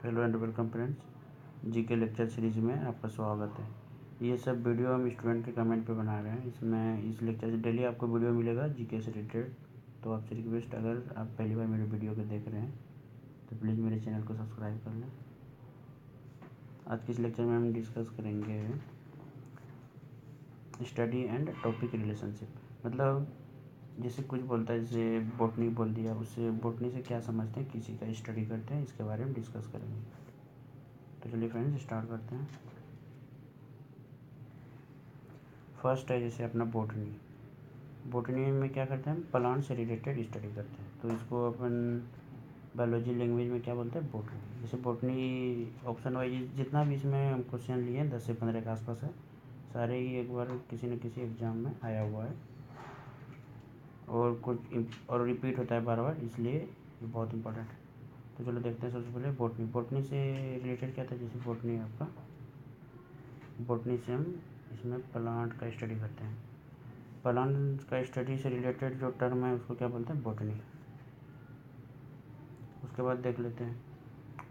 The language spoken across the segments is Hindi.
Hello and welcome friends, GK lecture series में आपका स्वागत है। ये सब वीडियो हम स्टूडेंट के कमेंट पे बना रहे हैं। इसमें इस लेक्चर से डेली आपको वीडियो मिलेगा जीके से रिलेटेड। तो आपसे रिक्वेस्ट, अगर आप पहली बार मेरे वीडियो को देख रहे हैं तो प्लीज़ मेरे चैनल को सब्सक्राइब कर लें। आज के इस लेक्चर में हम डिस्कस करेंगे स्टडी एंड टॉपिक रिलेशनशिप। मतलब जैसे कुछ बोलता है, जैसे बॉटनी बोल दिया, उससे बॉटनी से क्या समझते हैं, किसी का स्टडी करते हैं, इसके बारे में डिस्कस करेंगे। तो चलिए फ्रेंड्स स्टार्ट करते हैं। फर्स्ट है जैसे अपना बॉटनी। बॉटनी में क्या करते हैं, प्लांट से रिलेटेड स्टडी करते हैं, तो इसको अपन बायोलॉजी लैंग्वेज में क्या बोलते हैं, बॉटनी। जैसे बॉटनी ऑप्शन वाइज जितना भी इसमें हम क्वेश्चन लिए हैं 10 से 15 के आसपास है, सारे ही एक बार किसी न किसी एग्ज़ाम में आया हुआ है और कुछ और रिपीट होता है बार बार, इसलिए ये बहुत इंपॉर्टेंट है। तो चलो देखते हैं। सबसे पहले बॉटनी। बॉटनी से रिलेटेड क्या था, जैसे बॉटनी आपका, बॉटनी से हम इसमें प्लांट का स्टडी करते हैं। प्लांट का स्टडी से रिलेटेड जो टर्म है उसको क्या बोलते हैं, बॉटनी। उसके बाद देख लेते हैं,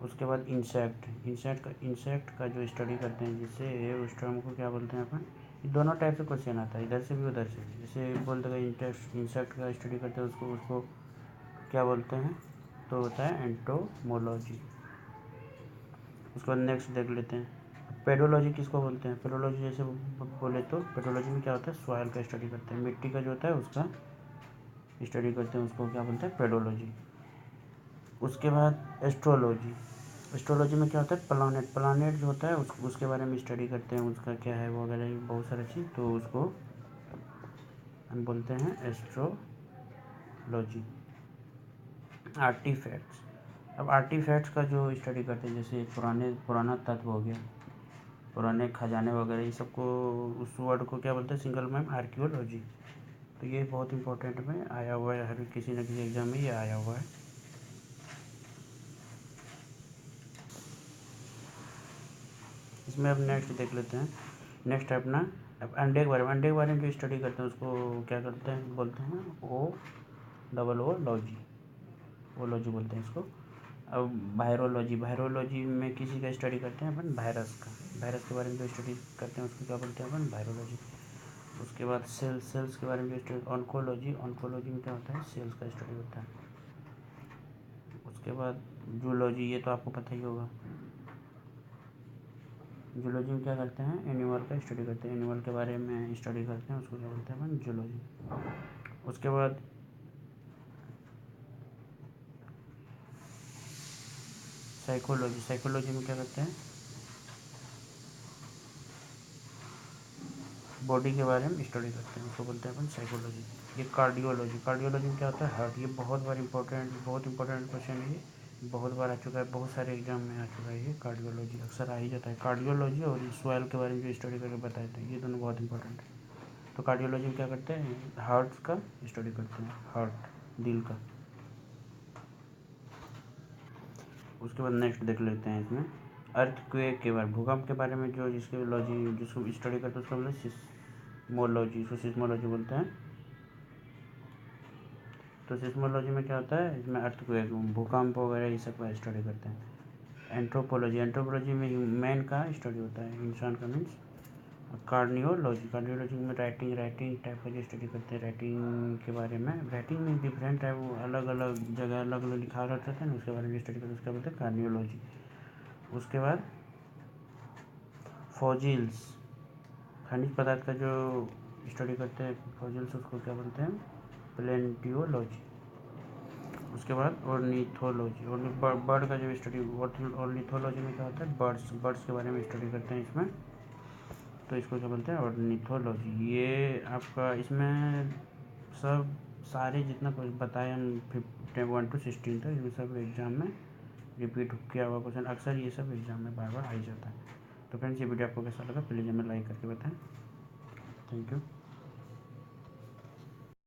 उसके बाद इंसेक्ट का जो स्टडी करते हैं, जिससे उस टर्म को क्या बोलते हैं अपन। ये दोनों टाइप से क्वेश्चन आता है, इधर से भी उधर से भी। जैसे बोलते हैं इंसेक्ट का स्टडी करते हैं, उसको उसको क्या बोलते हैं, तो होता है एंटोमोलॉजी। उसके बाद नेक्स्ट देख लेते हैं पेडोलॉजी किसको बोलते हैं। पेडोलॉजी जैसे बोले तो पेडोलॉजी में क्या होता है, सॉइल का स्टडी करते हैं, मिट्टी का जो होता है उसका स्टडी करते हैं, उसको क्या बोलते हैं, पेडोलॉजी। उसके बाद एस्ट्रोलॉजी। एस्ट्रोलॉजी में क्या होता है, प्लानेट जो होता है उसके बारे में स्टडी करते हैं, उसका क्या है वगैरह बहुत सारी चीज़, तो उसको हम बोलते हैं एस्ट्रोलॉजी। आर्टिफैक्ट्स। अब आर्टिफैक्ट्स का जो स्टडी करते हैं, जैसे पुराना तत्व हो गया, पुराने खजाने वगैरह, ये सबको उस वर्ड को क्या बोलते हैं, सिंगल मैम आर्कियोलॉजी। तो ये बहुत इंपॉर्टेंट में आया हुआ है, हर किसी न किसी एग्ज़ाम में ये आया हुआ है। इसमें अब नेक्स्ट देख लेते हैं। नेक्स्ट है अपना अब अंडे के बारे में जो स्टडी करते हैं उसको क्या करते हैं, बोलते हैं ओ लॉजी, वो लॉजी बोलते हैं इसको। अब वायरोलॉजी में किसी का स्टडी करते हैं अपन, वायरस के बारे में जो स्टडी करते हैं उसको क्या बोलते हैं अपन, वायरोलॉजी। उसके बाद सेल्स के बारे में जो स्टडी, ऑन्कोलॉजी में क्या होता है, सेल्स का स्टडी होता है। उसके बाद जूलॉजी, ये तो आपको पता ही होगा। जूलॉजी में क्या करते हैं, एनिमल का स्टडी करते हैं, एनिमल के बारे में स्टडी करते हैं, उसको क्या बोलते हैं अपन, जूलॉजी। उसके बाद साइकोलॉजी में क्या करते हैं, बॉडी के बारे में स्टडी करते हैं, उसको बोलते हैं अपन साइकोलॉजी। ये कार्डियोलॉजी में क्या होता है, हार्ट। ये बहुत इंपॉर्टेंट क्वेश्चन है, ये बहुत बार आ चुका है, बहुत सारे एग्जाम में आ चुका है। ये कार्डियोलॉजी अक्सर आ ही जाता है। कार्डियोलॉजी और सॉइल के बारे में जो स्टडी करके बताए थे, ये दोनों बहुत इंपॉर्टेंट है। तो कार्डियोलॉजी में क्या करते हैं, हार्ट का स्टडी करते हैं, हार्ट, दिल का। उसके बाद नेक्स्ट देख लेते हैं इसमें अर्थक्वेक के बारे में, भूकंप के बारे में जो जिसको स्टडी करते हैं उसको बोलते हैं सिस्मोलॉजी, इसको सिस्मोलॉजी बोलते हैं। तो सिस्मोलॉजी में क्या होता है, इसमें अर्थक्वेक, भूकंप वगैरह ये सब का स्टडी करते हैं। एंथ्रोपोलॉजी में ह्यूमन का स्टडी होता है, इंसान का मीन्स। कार्डियोलॉजी में राइटिंग टाइप का जो स्टडी करते हैं, राइटिंग के बारे में। राइटिंग में डिफरेंट है, वो अलग अलग जगह अलग अलग लिखा रहता है ना, उसके बारे में स्टडी करते हैं, उसका बोलते हैं कार्डियोलॉजी। उसके बाद फॉजिल्स, खनिज पदार्थ का जो स्टडी करते हैं फॉजिल्स, उसको क्या बोलते हैं, प्लेंटियोलॉजी। उसके बाद ऑर्निथोलॉजी, बर्ड का जो स्टडी, ऑर्निथोलॉजी में क्या होता है, बर्ड्स के बारे में स्टडी करते हैं इसमें, तो इसको क्या बोलते हैं, ऑर्निथोलॉजी। ये आपका इसमें सब सारे जितना कुछ बताए हम 1 to 16 तक, इसमें सब एग्ज़ाम में रिपीट किया हुआ क्वेश्चन, अक्सर ये सब एग्ज़ाम में बार बार आ ही जाता है। तो फ्रेंड्स, ये वीडियो आपको कैसा लगा प्लीज़ हमें लाइक करके बताएं। Thank you.